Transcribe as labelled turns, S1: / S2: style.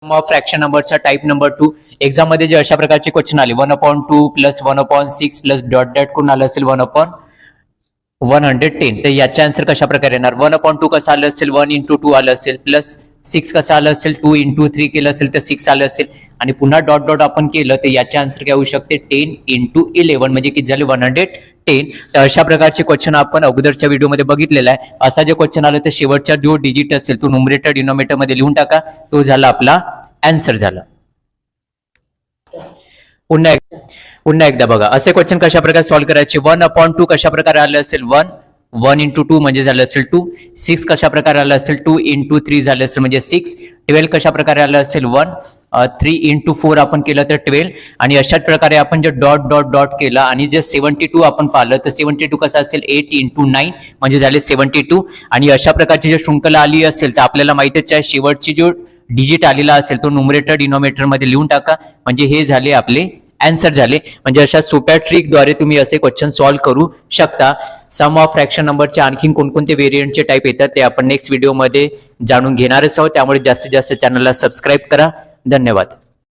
S1: मग फ्रॅक्शन नंबरचा type number 2 exam मध्ये जे अशा प्रकारचे क्वेश्चन आले 1/2 प्लस 1/6 प्लस डॉट डॉट करून आलं असेल 1/110 तर याचे आन्सर कशा प्रकारे येणार 1/2 कसं आलं असेल 1 × 2 आलं असेल प्लस 6 कसं आलं असेल 2 × 3 केलं असेल तर 6 आलं असेल आणि पुन्हा डॉट डॉट आपण केलं तर याचे आन्सर काय होऊ शकते 10 × 11 म्हणजे किती झाले 110 तर अशा प्रकारचे क्वेश्चन आपण अगोदरच्या व्हिडिओमध्ये बघितलेला आहे असा जे क्वेश्चन आलं तर शेवटचा जो डिजिट असेल तो न्यूमरेटर डिनोमिनेटर मध्ये लिहून टाका तो झाला आपला आन्सर झाला पुन्हा एकदा बघा असे क्वेश्चन कशा प्रकारे सॉल्व्ह करायचे 1/2 कशा प्रकारे आलं असेल 1 × 2 म्हणजे झालं असेल 2 6 कशा प्रकारे आलं असेल 2 × 3 झालं असेल म्हणजे 6 12 कशा प्रकारे आलं असेल 1 3 × 4 आपण केलं तर 12 आणि अशाच प्रकारे आपण जे डॉट डॉट डॉट केलं आणि जे 72 आपण पाहिलं तर 72 कसं असेल 8 × 9 म्हणजे झाले 72 आणि अशा प्रकारची जे शृंखला आली असेल तर आपल्याला माहितीच आहे शेवटची जो डिजिट आलेला असेल तो न्यूमरेटर डिनोमिनेटर मध्ये लिहून टाका म्हणजे हे झाले आपले आन्सर झाले म्हणजे अशा सोप्या ट्रिकद्वारे तुम्ही असे क्वेश्चन सॉल्व्ह करू शकता सम ऑफ फ्रॅक्शन नंबरचे आणखी कोणकोणते व्हेरियंटचे टाईप येतात ते आपण नेक्स्ट व्हिडिओमध्ये जाणून घेणारच आहोत त्यामुळे जास्तीत जास्त चॅनलला सबस्क्राईब करा धन्यवाद